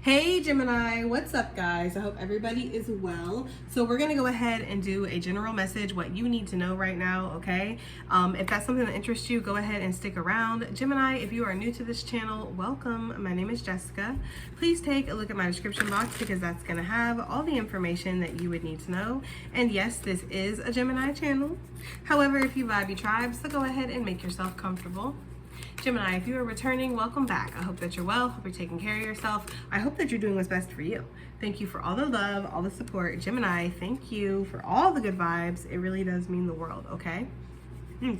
Hey Gemini, what's up guys? I hope everybody is well. So we're gonna go ahead and do a general message, what you need to know right now, okay? If that's something that interests you, go ahead and stick around. Gemini, if you are new to this channel, welcome. My name is Jessica. Please take a look at my description box because that's gonna have all the information that you would need to know. And yes, this is a Gemini channel. However, if you vibe, you tribe, so go ahead and make yourself comfortable. Gemini, if you are returning, welcome back. I hope that you're well, hope you're taking care of yourself. I hope that you're doing what's best for you. Thank you for all the love, all the support. Gemini, thank you for all the good vibes. It really does mean the world, okay?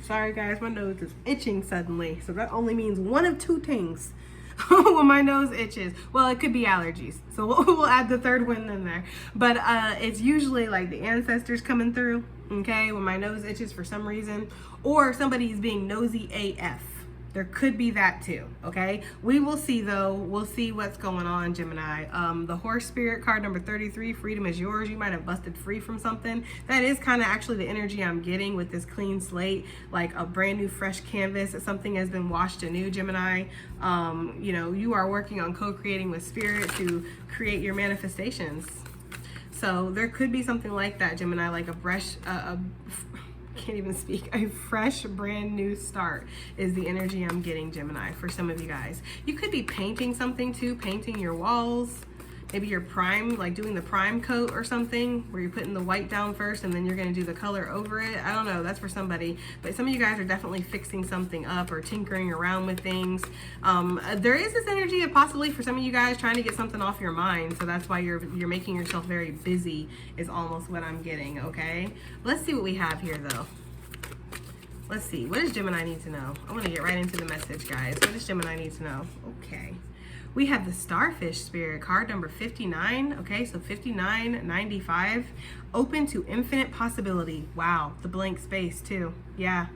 Sorry guys, my nose is itching suddenly. So that only means one of two things when my nose itches. Well, it could be allergies. So we'll add the third one in there. But it's usually like the ancestors coming through, okay? When my nose itches for some reason, or somebody's being nosy AF. There could be that too, okay? We will see though. We'll see what's going on, Gemini. The horse spirit card number 33, freedom is yours. You might have busted free from something. That is kind of actually the energy I'm getting with this clean slate, like a brand new fresh canvas. Something has been washed anew, Gemini. You know, you are working on co-creating with spirit to create your manifestations. So there could be something like that, Gemini, like a fresh, can't even speak. A fresh, brand new start is the energy I'm getting, Gemini, for some of you guys. You could be painting something too, painting your walls. Maybe you're prime, like doing the prime coat or something, where you're putting the white down first and then you're going to do the color over it. I don't know. That's for somebody. But some of you guys are definitely fixing something up or tinkering around with things. There is this energy of possibly for some of you guys trying to get something off your mind. So that's why you're making yourself very busy is almost what I'm getting, okay? Let's see what we have here, though. Let's see. What does Gemini need to know? I want to get right into the message, guys. What does Gemini need to know? Okay. We have the Starfish spirit card number 59. Okay, so 5995. Open to infinite possibility. Wow, the blank space too. Yeah.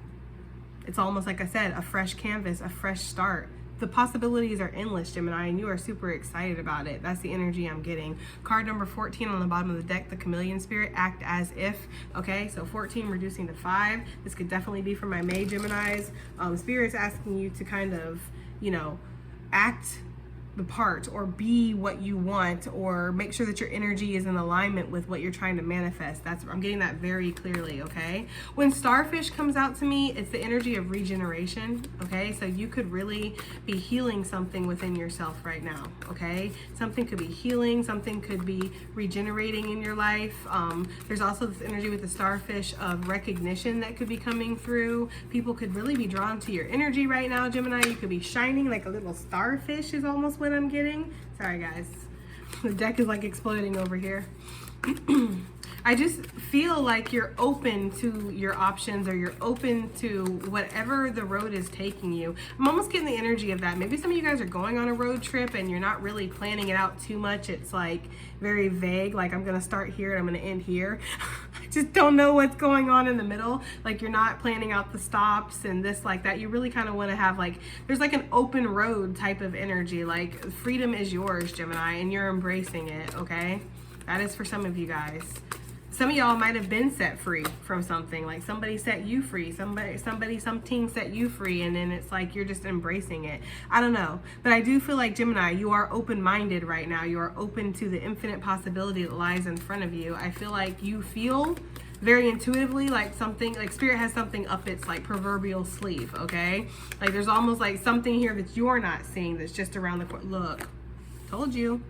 It's almost like I said, a fresh canvas, a fresh start. The possibilities are endless, Gemini, and you are super excited about it. That's the energy I'm getting. Card number 14 on the bottom of the deck, the chameleon spirit, act as if. Okay, so 14 reducing to 5. This could definitely be for my May Geminis. Spirit's asking you to kind of, you know, act the part or be what you want, or make sure that your energy is in alignment with what you're trying to manifest. I'm getting that very clearly, okay? When Starfish comes out to me, it's the energy of regeneration, okay? So you could really be healing something within yourself right now, okay? Something could be healing, something could be regenerating in your life. There's also this energy with the Starfish of recognition that could be coming through. People could really be drawn to your energy right now, Gemini. You could be shining like a little starfish is almost what I'm getting. Sorry guys, the deck is like exploding over here. I just feel like you're open to your options, or you're open to whatever the road is taking you. I'm almost getting the energy of that. Maybe some of you guys are going on a road trip and you're not really planning it out too much. It's like very vague, like I'm gonna start here and I'm gonna end here. I just don't know what's going on in the middle. Like you're not planning out the stops and this like that. You really kind of want to have like, there's like an open road type of energy, like freedom is yours, Gemini, and you're embracing it, okay? That is for some of you guys. Some of y'all might have been set free from something, like somebody set you free, something set you free, and then it's like you're just embracing it. I don't know, but I do feel like, Gemini, you are open-minded right now. You are open to the infinite possibility that lies in front of you. I feel like you feel very intuitively like something, like spirit has something up its like proverbial sleeve, okay? Like there's almost like something here that you're not seeing that's just around the corner. Look, told you.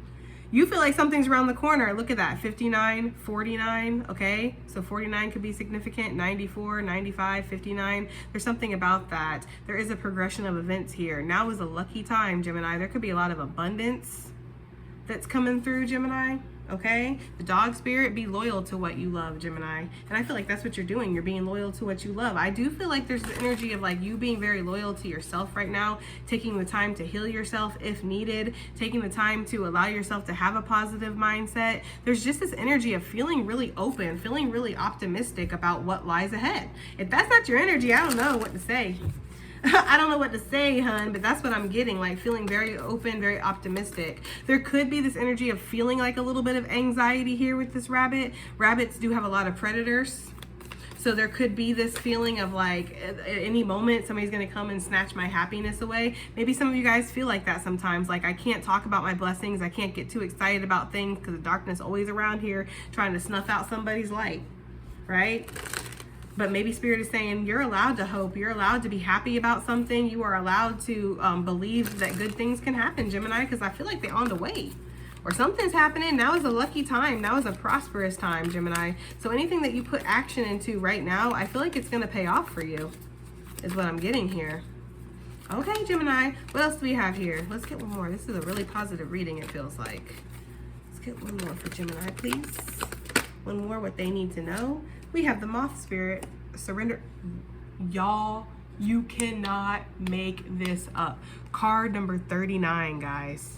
You feel like something's around the corner. Look at that, 59, 49, okay? So 49 could be significant, 94, 95, 59. There's something about that. There is a progression of events here. Now is a lucky time, Gemini. There could be a lot of abundance that's coming through, Gemini, okay? The dog spirit, be loyal to what you love, Gemini. And I feel like that's what you're doing. You're being loyal to what you love. I do feel like there's the energy of like you being very loyal to yourself right now, taking the time to heal yourself if needed, taking the time to allow yourself to have a positive mindset. There's just this energy of feeling really open, feeling really optimistic about what lies ahead. If that's not your energy, I don't know what to say. I don't know what to say, hun, but that's what I'm getting, like feeling very open, very optimistic. There could be this energy of feeling like a little bit of anxiety here with this rabbit. Rabbits do have a lot of predators. So there could be this feeling of like at any moment somebody's going to come and snatch my happiness away. Maybe some of you guys feel like that sometimes. Like, I can't talk about my blessings. I can't get too excited about things because the darkness always around here trying to snuff out somebody's light, right? But maybe Spirit is saying you're allowed to hope. You're allowed to be happy about something. You are allowed to believe that good things can happen, Gemini, because I feel like they're on the way. Or something's happening. Now is a lucky time. Now is a prosperous time, Gemini. So anything that you put action into right now, I feel like it's going to pay off for you, is what I'm getting here. Okay, Gemini. What else do we have here? Let's get one more. This is a really positive reading, it feels like. Let's get one more for Gemini, please. One more, what they need to know. We have the Moth Spirit. Surrender. Y'all, you cannot make this up. Card number 39, guys.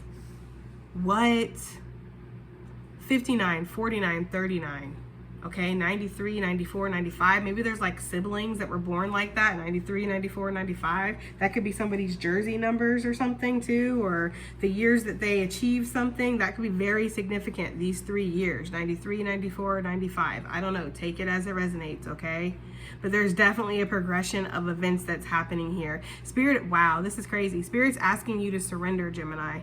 What? 59, 49, 39. Okay, 93, 94, 95. Maybe there's like siblings that were born like that. 93, 94, 95. That could be somebody's jersey numbers or something too, or the years that they achieved something. That could be very significant, these 3 years. 93, 94, 95. I don't know. Take it as it resonates, okay? But there's definitely a progression of events that's happening here. Spirit, wow, this is crazy. Spirit's asking you to surrender, Gemini.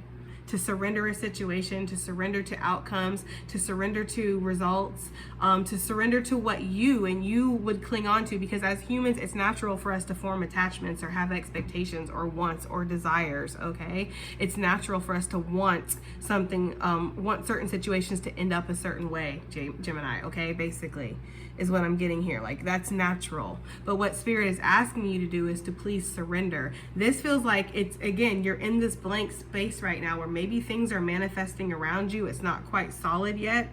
To surrender a situation, to surrender to outcomes, to surrender to results, to surrender to what you would cling on to, because as humans, it's natural for us to form attachments or have expectations or wants or desires, okay? It's natural for us to want something, want certain situations to end up a certain way, Gemini, okay? Basically, is what I'm getting here. Like, that's natural. But what Spirit is asking you to do is to please surrender. This feels like it's, again, you're in this blank space right now where maybe things are manifesting around you. It's not quite solid yet.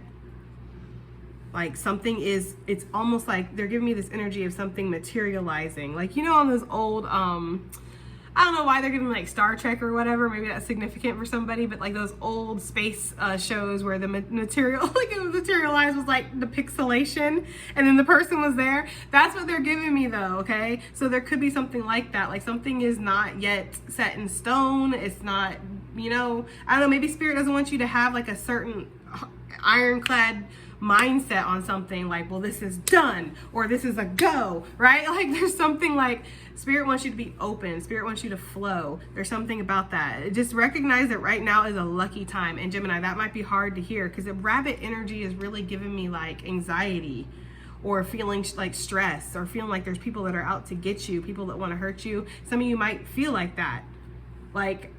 Like something is, it's almost like they're giving me this energy of something materializing. Like, you know, on those old, I don't know why they're giving like Star Trek or whatever. Maybe that's significant for somebody, but like those old space shows where the material, like it was materialized, was like the pixelation and then the person was there. That's what they're giving me though, okay? So there could be something like that. Like something is not yet set in stone. It's not, you know, I don't know, maybe Spirit doesn't want you to have like a certain ironclad mindset on something like, well, this is done or this is a go, right? Like there's something like Spirit wants you to be open. Spirit wants you to flow. There's something about that. Just recognize that right now is a lucky time. And Gemini, that might be hard to hear because the rabbit energy is really giving me like anxiety or feeling like stress or feeling like there's people that are out to get you, people that want to hurt you. Some of you might feel like that. Like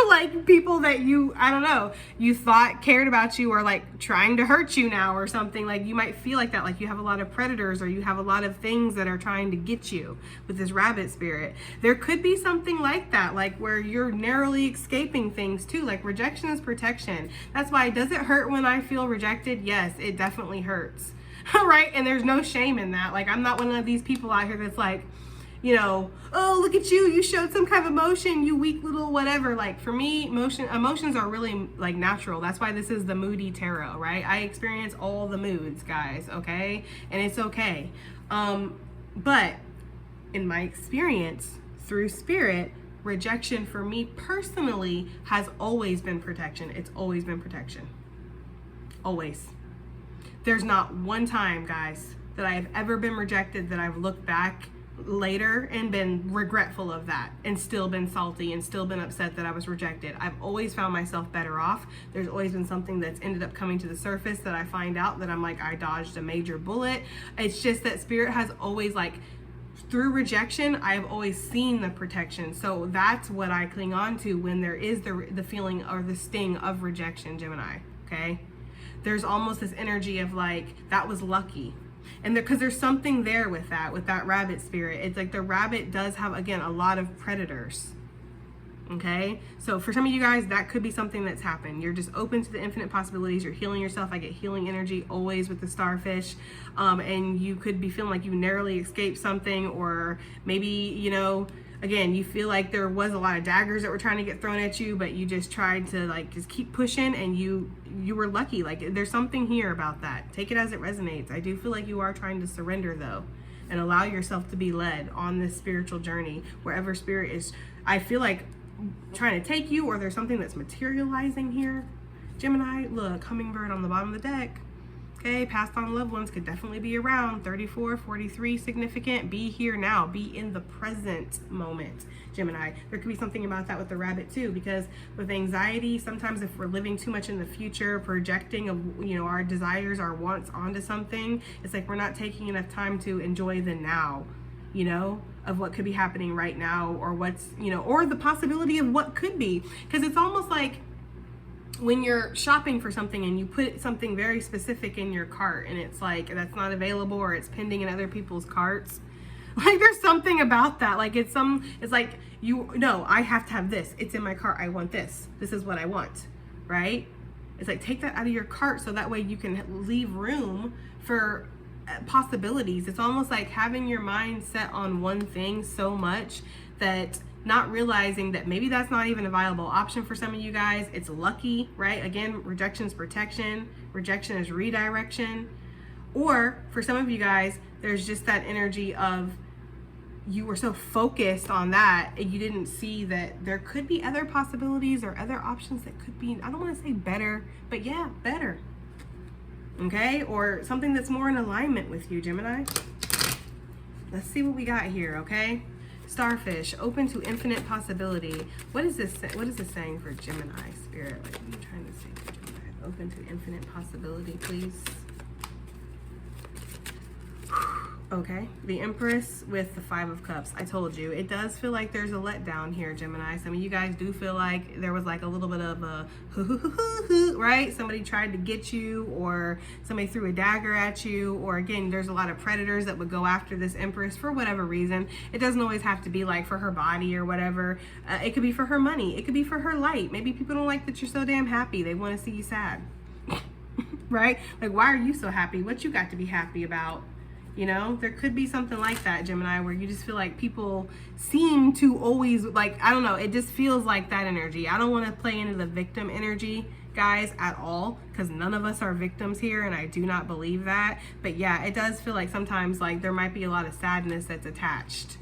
like people that you, I don't know, you thought cared about you or like trying to hurt you now or something. Like you might feel like that, like you have a lot of predators or you have a lot of things that are trying to get you with this rabbit spirit. There could be something like that, like where you're narrowly escaping things too. Like rejection is protection. That's why, does it hurt when I feel rejected? Yes, it definitely hurts. Right? And there's no shame in that. Like I'm not one of these people out here that's like, you know, oh, look at you, you showed some kind of emotion, you weak little whatever. Like for me, emotions are really like natural. That's why this is the Moody Tarot, right? I experience all the moods, guys, okay? And it's okay. But in my experience through Spirit, rejection for me personally has always been protection. It's always been protection. Always. There's not one time, guys, that I have ever been rejected that I've looked back later and been regretful of that and still been salty and still been upset that I was rejected. I've always found myself better off. There's always been something that's ended up coming to the surface that I find out that I'm like, I dodged a major bullet. It's just that Spirit has always, like, through rejection, I've always seen the protection. So that's what I cling on to when there is the feeling or the sting of rejection, Gemini, okay? There's almost this energy of like, that was lucky. And because there's something there with that rabbit spirit. It's like the rabbit does have, again, a lot of predators. Okay? So for some of you guys, that could be something that's happened. You're just open to the infinite possibilities. You're healing yourself. I get healing energy always with the starfish. And you could be feeling like you narrowly escaped something, or maybe, you know, again, you feel like there was a lot of daggers that were trying to get thrown at you, but you just tried to like just keep pushing and you were lucky. Like there's something here about that. Take it as it resonates. I do feel like you are trying to surrender though and allow yourself to be led on this spiritual journey wherever Spirit is, I feel like, trying to take you, or there's something that's materializing here. Gemini, look, hummingbird on the bottom of the deck. Okay, passed on loved ones could definitely be around. 34, 43, significant. Be here now. Be in the present moment, Gemini. There could be something about that with the rabbit too, because with anxiety, sometimes if we're living too much in the future, projecting our desires, our wants onto something, it's like we're not taking enough time to enjoy the now, of what could be happening right now, or what's, or the possibility of what could be. Because it's almost like when you're shopping for something and you put something very specific in your cart and it's like that's not available, or it's pending in other people's carts, like there's something about that, like it's like I have to have this, it's in my cart, I want this is what I want, right? It's like, take that out of your cart so that way you can leave room for possibilities. It's almost like having your mind set on one thing so much that not realizing that maybe that's not even a viable option for some of you guys. It's lucky, right? Again, rejection is protection, rejection is redirection. Or for some of you guys, there's just that energy of you were so focused on that and you didn't see that there could be other possibilities or other options that could be, I don't want to say better, but yeah, better. Okay? Or something that's more in alignment with you, Gemini. Let's see what we got here, okay? Starfish, open to infinite possibility. What is this saying for Gemini, Spirit? Like, what are you trying to say for Gemini? Open to infinite possibility, please. Okay, the Empress with the Five of Cups. I told you, it does feel like there's a letdown here, Gemini. Some of you guys do feel like there was like a little bit of a right? Somebody tried to get you, or somebody threw a dagger at you, or again, there's a lot of predators that would go after this Empress for whatever reason. It doesn't always have to be like for her body or whatever. It could be for her money. It could be for her light. Maybe people don't like that you're so damn happy. They want to see you sad, right? Like, why are you so happy? What you got to be happy about? There could be something like that, Gemini, where you just feel like people seem to always, like, I don't know, it just feels like that energy. I don't want to play into the victim energy, guys, at all, because none of us are victims here, and I do not believe that. But yeah, it does feel like sometimes like there might be a lot of sadness that's attached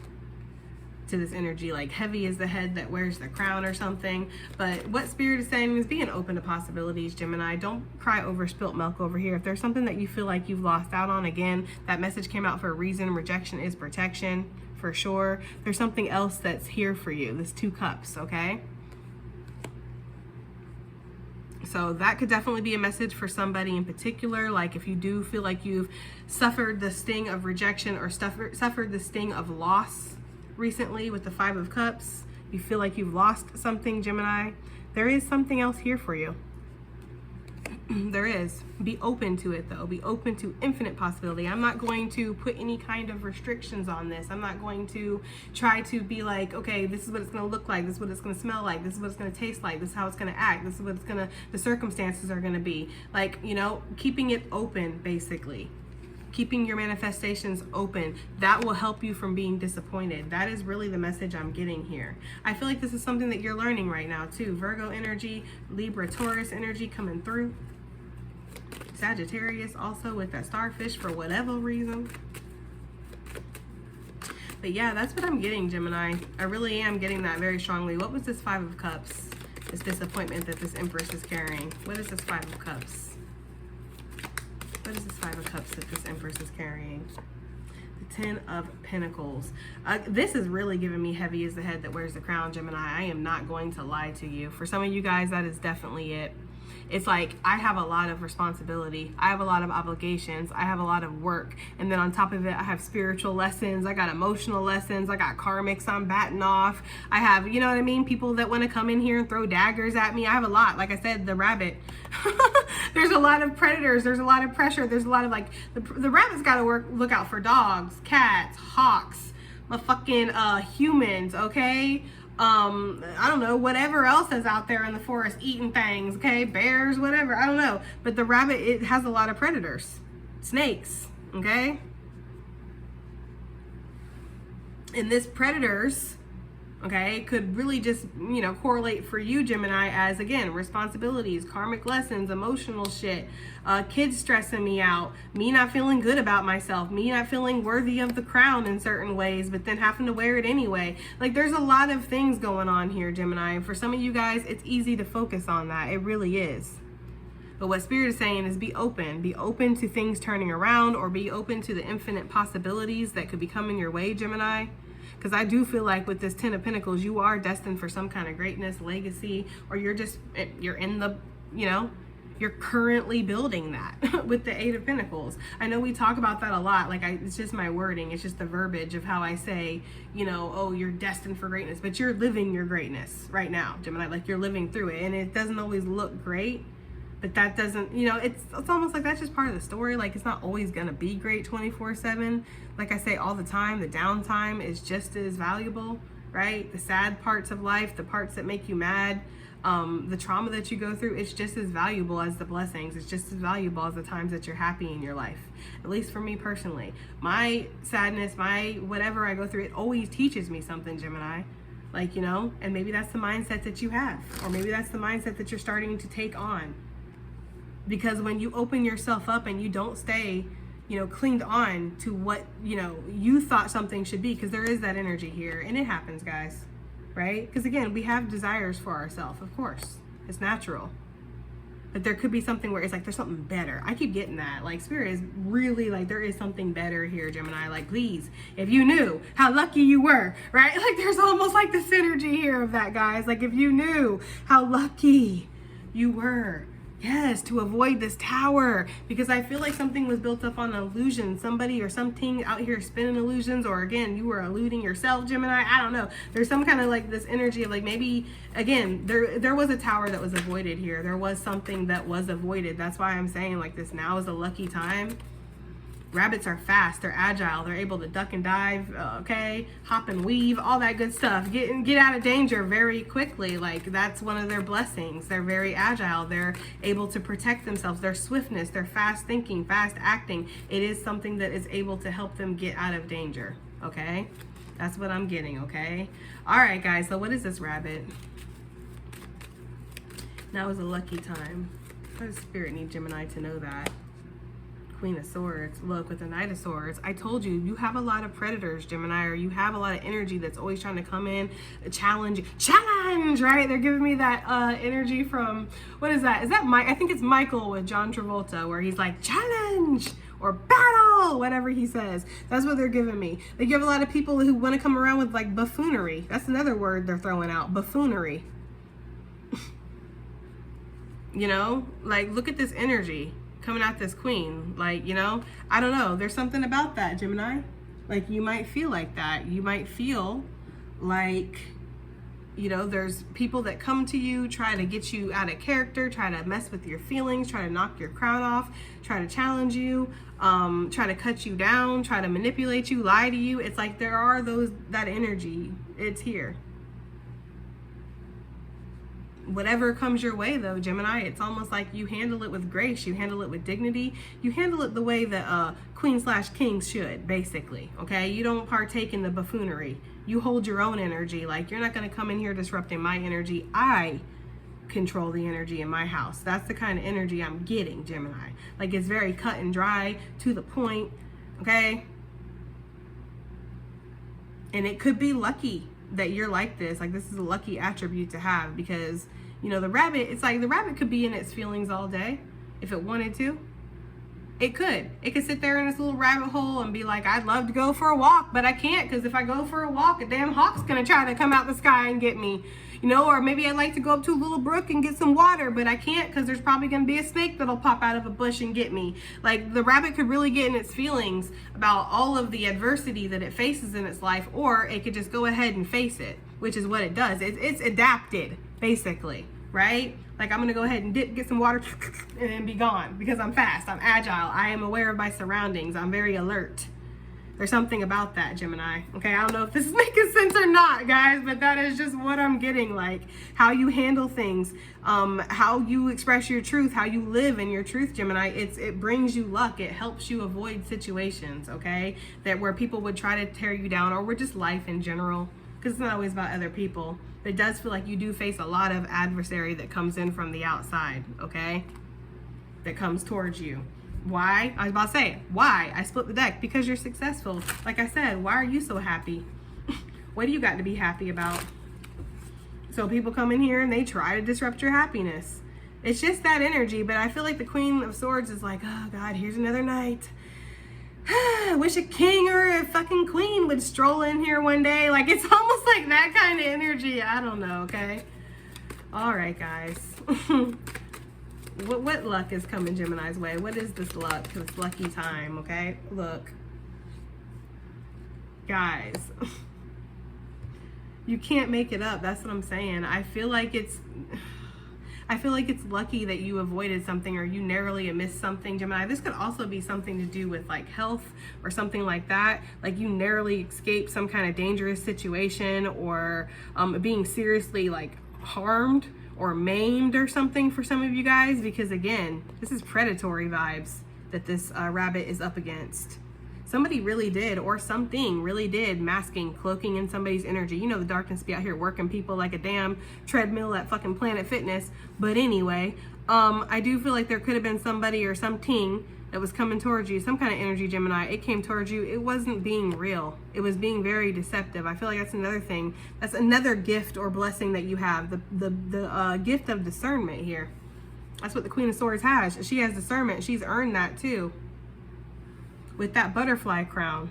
to this energy, like heavy is the head that wears the crown or something. But what Spirit is saying is being open to possibilities, Gemini. Don't cry over spilt milk over here. If there's something that you feel like you've lost out on, again, that message came out for a reason. Rejection is protection, for sure. There's something else that's here for you. This Two Cups, okay? So that could definitely be a message for somebody in particular. Like if you do feel like you've suffered the sting of rejection or suffered the sting of loss recently with the Five of Cups, you feel like you've lost something, Gemini, there is something else here for you. There is. Be open to it, though. Be open to infinite possibility. I'm not going to put any kind of restrictions on this. I'm not going to try to be like, okay, this is what it's going to look like. This is what it's going to smell like. This is what it's going to taste like. This is how it's going to act. This is what the circumstances are going to be. Like, keeping it open, basically. Keeping your manifestations open. That will help you from being disappointed. That is really the message I'm getting here. I feel like this is something that you're learning right now too. Virgo energy, Libra, Taurus energy coming through. Sagittarius also with that Starfish for whatever reason. But yeah, that's what I'm getting, Gemini. I really am getting that very strongly. What was this Five of Cups? This disappointment that this Empress is carrying. What is this Five of Cups? What is this Five of Cups that this Empress is carrying? The Ten of Pentacles. This is really giving me heavy as the head that wears the crown, Gemini. I am not going to lie to you. For some of you guys, that is definitely it. It's like I have a lot of responsibility. I have a lot of obligations. I have a lot of work. And then on top of it, I have spiritual lessons. I got emotional lessons. I got karmics I'm batting off. I have, you know what I mean? People that want to come in here and throw daggers at me. I have a lot. Like I said, the rabbit. There's a lot of predators. There's a lot of pressure. There's a lot of like, the rabbit's got to look out for dogs, cats, hawks, motherfucking humans, okay? I don't know, whatever else is out there in the forest eating things, okay? Bears, whatever, I don't know. But the rabbit, it has a lot of predators. Snakes, okay? And this predators, okay, could really just, correlate for you, Gemini, as, again, responsibilities, karmic lessons, emotional shit, kids stressing me out, me not feeling good about myself, me not feeling worthy of the crown in certain ways, but then having to wear it anyway. Like, there's a lot of things going on here, Gemini. And for some of you guys, it's easy to focus on that. It really is. But what Spirit is saying is be open. Be open to things turning around, or be open to the infinite possibilities that could be coming your way, Gemini. Because I do feel like with this 10 of Pentacles, you are destined for some kind of greatness, legacy, or you're in the, you know, you're currently building that with the 8 of Pentacles. I know we talk about that a lot. Like, it's just my wording. It's just the verbiage of how I say, you know, oh, you're destined for greatness, but you're living your greatness right now, Gemini. Like, you're living through it, and it doesn't always look great, but that doesn't, you know, it's almost like that's just part of the story. Like, it's not always going to be great 24/7. Like I say all the time, the downtime is just as valuable, right? The sad parts of life, the parts that make you mad, the trauma that you go through, it's just as valuable as the blessings. It's just as valuable as the times that you're happy in your life. At least for me personally. My sadness, my whatever I go through, it always teaches me something, Gemini. Like, you know, and maybe that's the mindset that you have. Or maybe that's the mindset that you're starting to take on. Because when you open yourself up and you don't stay, you know, clinged on to what, you know, you thought something should be, because there is that energy here, and it happens, guys. Right? Because again, we have desires for ourselves, of course. It's natural. But there could be something where it's like, there's something better. I keep getting that. Like, Spirit is really like, there is something better here, Gemini. Like, please, if you knew how lucky you were, right? Like, there's almost like the synergy here of that, guys. Like, if you knew how lucky you were, yes, to avoid this tower, because I feel like something was built up on an illusion. Somebody or something out here spinning illusions, or again, you were eluding yourself, Gemini. I don't know. There's some kind of like this energy of like, maybe again, there was a tower that was avoided here. There was something that was avoided. That's why I'm saying like this now is a lucky time. Rabbits are fast, they're agile, they're able to duck and dive, okay, hop and weave, all that good stuff. Get out of danger very quickly. Like, that's one of their blessings. They're very agile, they're able to protect themselves, their swiftness, their fast thinking, fast acting. It is something that is able to help them get out of danger, okay? That's what I'm getting, okay? All right, guys, so what is this rabbit? That was a lucky time. How does Spirit need Gemini to know that? Queen of Swords. Look, with the Knight of Swords, I told you, you have a lot of predators, Gemini, or you have a lot of energy that's always trying to come in, challenge, right? They're giving me that energy from, what is that? Is that Mike? I think it's Michael with John Travolta, where he's like, challenge or battle, whatever he says. That's what they're giving me. They give a lot of people who want to come around with like buffoonery. That's another word they're throwing out, buffoonery. You know, like, look at this energy coming at this queen. Like, you know, I don't know, there's something about that, Gemini. Like, you might feel like that. You might feel like, you know, there's people that come to you, try to get you out of character, try to mess with your feelings, try to knock your crown off, try to challenge you, try to cut you down, try to manipulate you, lie to you. It's like there are that energy. It's here. Whatever comes your way, though, Gemini, it's almost like you handle it with grace, you handle it with dignity, you handle it the way that queen/kings should, basically, okay? You don't partake in the buffoonery. You hold your own energy. Like, you're not going to come in here disrupting my energy. I control the energy in my house. That's the kind of energy I'm getting, Gemini. Like, it's very cut and dry, to the point, okay? And it could be lucky that you're like this. Like, this is a lucky attribute to have, because, you know, the rabbit, it's like the rabbit could be in its feelings all day if it wanted to. It could sit there in its little rabbit hole and be like, I'd love to go for a walk, but I can't, because if I go for a walk, a damn hawk's gonna try to come out the sky and get me, you know. Or maybe I'd like to go up to a little brook and get some water, but I can't, because there's probably gonna be a snake that'll pop out of a bush and get me. Like, the rabbit could really get in its feelings about all of the adversity that it faces in its life, or it could just go ahead and face it, which is what it does. It's adapted, basically, right? Like, I'm gonna go ahead and get some water and then be gone, because I'm fast, I'm agile, I am aware of my surroundings, I'm very alert. There's something about that, Gemini. Okay, I don't know if this is making sense or not, guys, but that is just what I'm getting. Like, how you handle things, how you express your truth, how you live in your truth, Gemini. It brings you luck. It helps you avoid situations, okay, that where people would try to tear you down, or just life in general, because it's not always about other people. But it does feel like you do face a lot of adversary that comes in from the outside, okay, that comes towards you. Why? I was about to say, why? I split the deck. Because you're successful. Like I said, why are you so happy? What do you got to be happy about? So people come in here and they try to disrupt your happiness. It's just that energy. But I feel like the Queen of Swords is like, oh God, here's another night. I wish a king or a fucking queen would stroll in here one day. Like, it's almost like that kind of energy. I don't know, okay? All right, guys. What luck is coming Gemini's way? What is this luck? This lucky time, okay? Look. Guys. You can't make it up. That's what I'm saying. I feel like it's lucky that you avoided something or you narrowly missed something, Gemini. This could also be something to do with like health or something like that. Like you narrowly escaped some kind of dangerous situation or being seriously like harmed or maimed or something for some of you guys, because again, this is predatory vibes that this rabbit is up against. Somebody really did, or something really did, masking, cloaking in somebody's energy. You know the darkness be out here working people like a damn treadmill at fucking Planet Fitness. But anyway, I do feel like there could have been somebody or something that was coming towards you, some kind of energy, Gemini. It came towards you. It wasn't being real. It was being very deceptive. I feel like that's another thing. That's another gift or blessing that you have. The gift of discernment here. That's what the Queen of Swords has. She has discernment. She's earned that too. With that butterfly crown,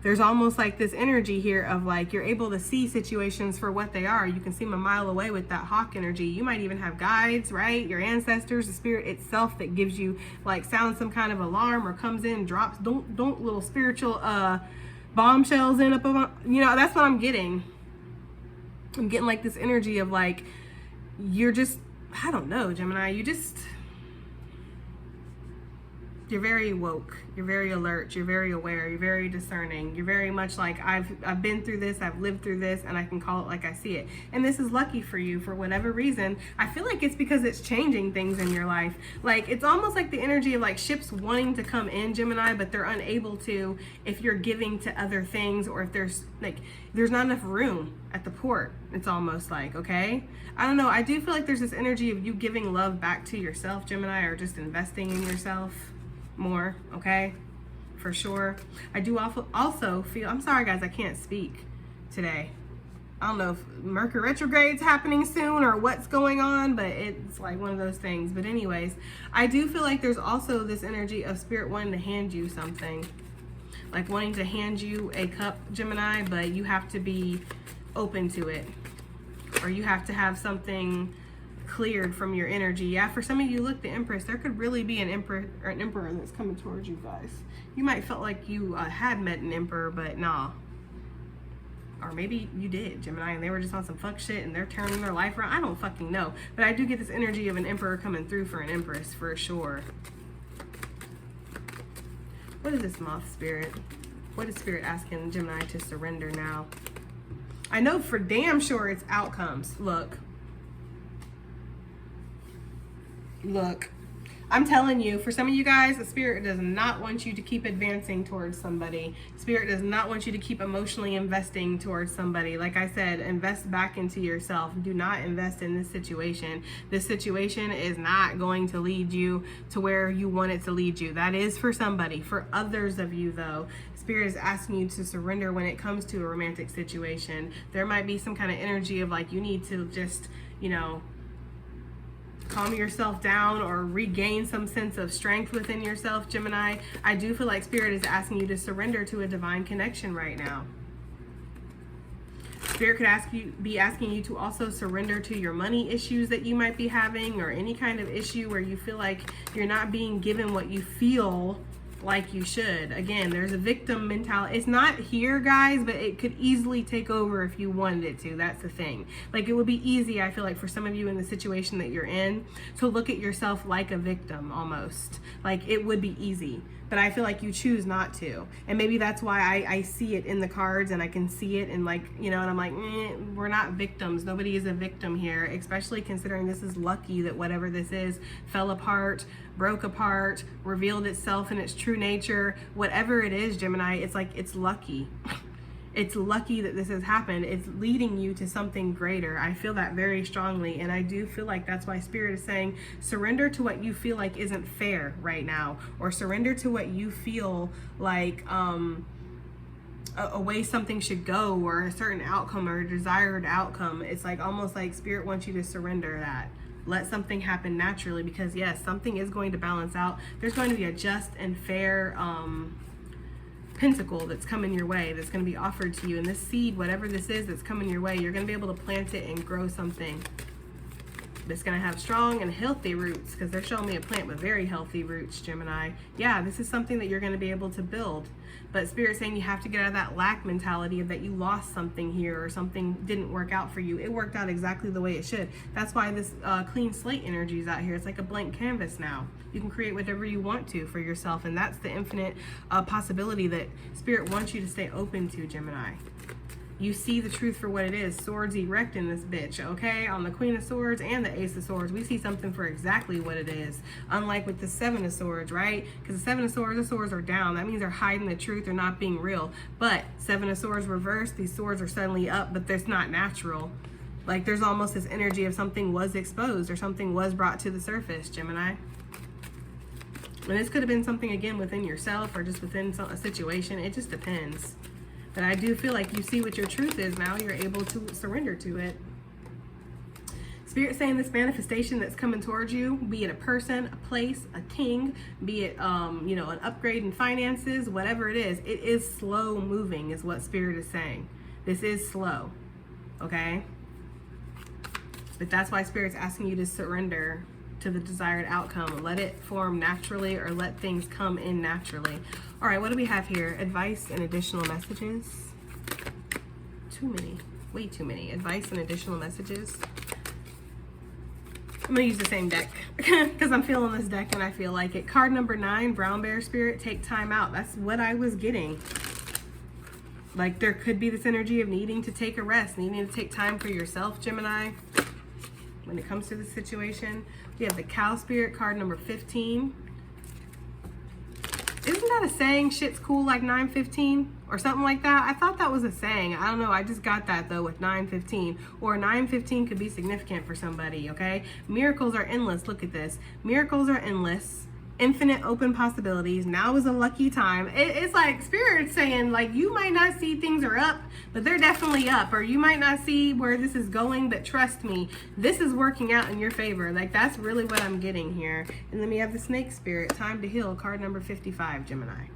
there's almost like this energy here of like you're able to see situations for what they are. You can see them a mile away with that hawk energy. You might even have guides, right? Your ancestors, the spirit itself that gives you like sounds some kind of alarm or comes in, drops don't little spiritual bombshells in up on, you know, that's what I'm getting. I'm getting like this energy of like you're just, I don't know, Gemini, you're very woke, you're very alert, you're very aware, you're very discerning, you're very much like I've been through this, I've lived through this, and I can call it like I see it. And this is lucky for you for whatever reason. I feel like it's because it's changing things in your life. Like it's almost like the energy of like ships wanting to come in, Gemini, but they're unable to if you're giving to other things, or if there's not enough room at the port. It's almost like, okay? I don't know. I do feel like there's this energy of you giving love back to yourself, Gemini, or just investing in yourself more, okay? For sure. I do also feel, I'm sorry guys, I can't speak today. I don't know if Mercury retrograde's happening soon or what's going on, but it's like one of those things. But anyways, I do feel like there's also this energy of spirit wanting to hand you something. Like wanting to hand you a cup, Gemini, but you have to be open to it. Or you have to have something cleared from your energy. Yeah, for some of you, look, the Empress, there could really be an emperor that's coming towards you guys. You might felt like you had met an emperor, but nah. Or maybe you did, Gemini, and they were just on some fuck shit and they're turning their life around. I don't fucking know. But I do get this energy of an emperor coming through for an Empress for sure. What is this moth spirit? What is spirit asking Gemini to surrender now? I know for damn sure it's outcomes. Look, I'm telling you, for some of you guys, the spirit does not want you to keep advancing towards somebody. Spirit does not want you to keep emotionally investing towards somebody. Like I said, invest back into yourself. Do not invest in this situation. This situation is not going to lead you to where you want it to lead you. That is for somebody. For others of you, though, spirit is asking you to surrender when it comes to a romantic situation. There might be some kind of energy of like you need to just, you know, calm yourself down or regain some sense of strength within yourself, Gemini. I do feel like spirit is asking you to surrender to a divine connection right now. Spirit could be asking you to also surrender to your money issues that you might be having, or any kind of issue where you feel like you're not being given what you feel like you should. Again, there's a victim mentality. It's not here, guys, but it could easily take over if you wanted it to. That's the thing. Like, it would be easy, I feel like, for some of you in the situation that you're in to look at yourself like a victim almost. Like, it would be easy, but I feel like you choose not to. And maybe that's why I see it in the cards and I can see it and, like, you know, and I'm like, we're not victims. Nobody is a victim here, especially considering this is lucky that whatever this is fell apart, broke apart, revealed itself in its true nature. Whatever it is, Gemini, it's like, it's lucky. It's lucky that this has happened. It's leading you to something greater. I feel that very strongly. And I do feel like that's why spirit is saying, surrender to what you feel like isn't fair right now, or surrender to what you feel like a way something should go, or a certain outcome or a desired outcome. It's like almost like spirit wants you to surrender that. Let something happen naturally, because yes, something is going to balance out. There's going to be a just and fair pentacle that's coming your way, that's going to be offered to you. And this seed, whatever this is that's coming your way, you're going to be able to plant it and grow something that's going to have strong and healthy roots, because they're showing me a plant with very healthy roots, Gemini. Yeah, this is something that you're going to be able to build. But Spirit's saying you have to get out of that lack mentality of that you lost something here or something didn't work out for you. It worked out exactly the way it should. That's why this clean slate energy is out here. It's like a blank canvas now. You can create whatever you want to for yourself, and that's the infinite possibility that Spirit wants you to stay open to, Gemini. You see the truth for what it is. Swords erect in this bitch, okay? On the Queen of Swords and the Ace of Swords, we see something for exactly what it is. Unlike with the Seven of Swords, right? Because the Seven of Swords, the swords are down. That means they're hiding the truth. They're not being real. But Seven of Swords reversed, these swords are suddenly up, but that's not natural. Like there's almost this energy of something was exposed or something was brought to the surface, Gemini. And this could have been something, again, within yourself or just within a situation. It just depends. But I do feel like you see what your truth is now. You're able to surrender to it. Spirit saying this manifestation that's coming towards you, be it a person, a place, a king, be it, you know, an upgrade in finances, whatever it is slow moving is what Spirit is saying. This is slow, okay? But that's why Spirit's asking you to surrender to the desired outcome. Let it form naturally, or let things come in naturally. All right, what do we have here? Advice and additional messages. Too many, way too many. Advice and additional messages. I'm gonna use the same deck because I'm feeling this deck and I feel like it. Card number 9, Brown Bear Spirit, take time out. That's what I was getting. Like there could be this energy of needing to take a rest, needing to take time for yourself, Gemini, when it comes to this situation. We have the Cow Spirit, card number 15. Isn't that a saying, shit's cool like 9:15 or something like that? I thought that was a saying. I don't know. I just got that though with 9:15, or 9:15 could be significant for somebody, okay? Miracles are endless. Look at this. Miracles are endless. Infinite open possibilities. Now is a lucky time. It's like Spirit saying, like, you might not see things are up, but they're definitely up. Or you might not see where this is going, but trust me, this is working out in your favor. Like, that's really what I'm getting here. And then we have the Snake Spirit, time to heal, card number 55, Gemini.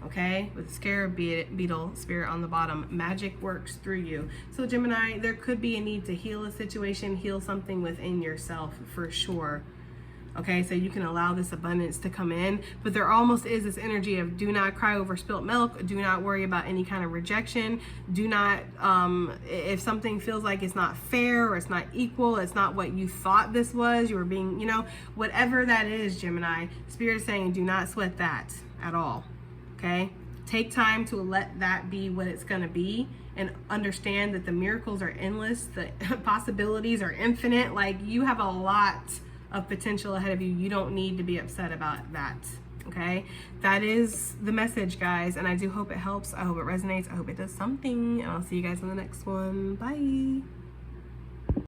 Okay, with the Scarab Beetle Spirit on the bottom. Magic works through you. So Gemini, there could be a need to heal a situation, heal something within yourself for sure. Okay, so you can allow this abundance to come in, but there almost is this energy of do not cry over spilt milk, do not worry about any kind of rejection, do not, if something feels like it's not fair or it's not equal, it's not what you thought this was, you were being, you know, whatever that is, Gemini, Spirit is saying do not sweat that at all, okay? Take time to let that be what it's gonna be, and understand that the miracles are endless, the possibilities are infinite, like you have a lot of potential ahead of you. You don't need to be upset about that, okay? That is the message, guys, and I do hope it helps. I hope it resonates. I hope it does something, and I'll see you guys in the next one. Bye.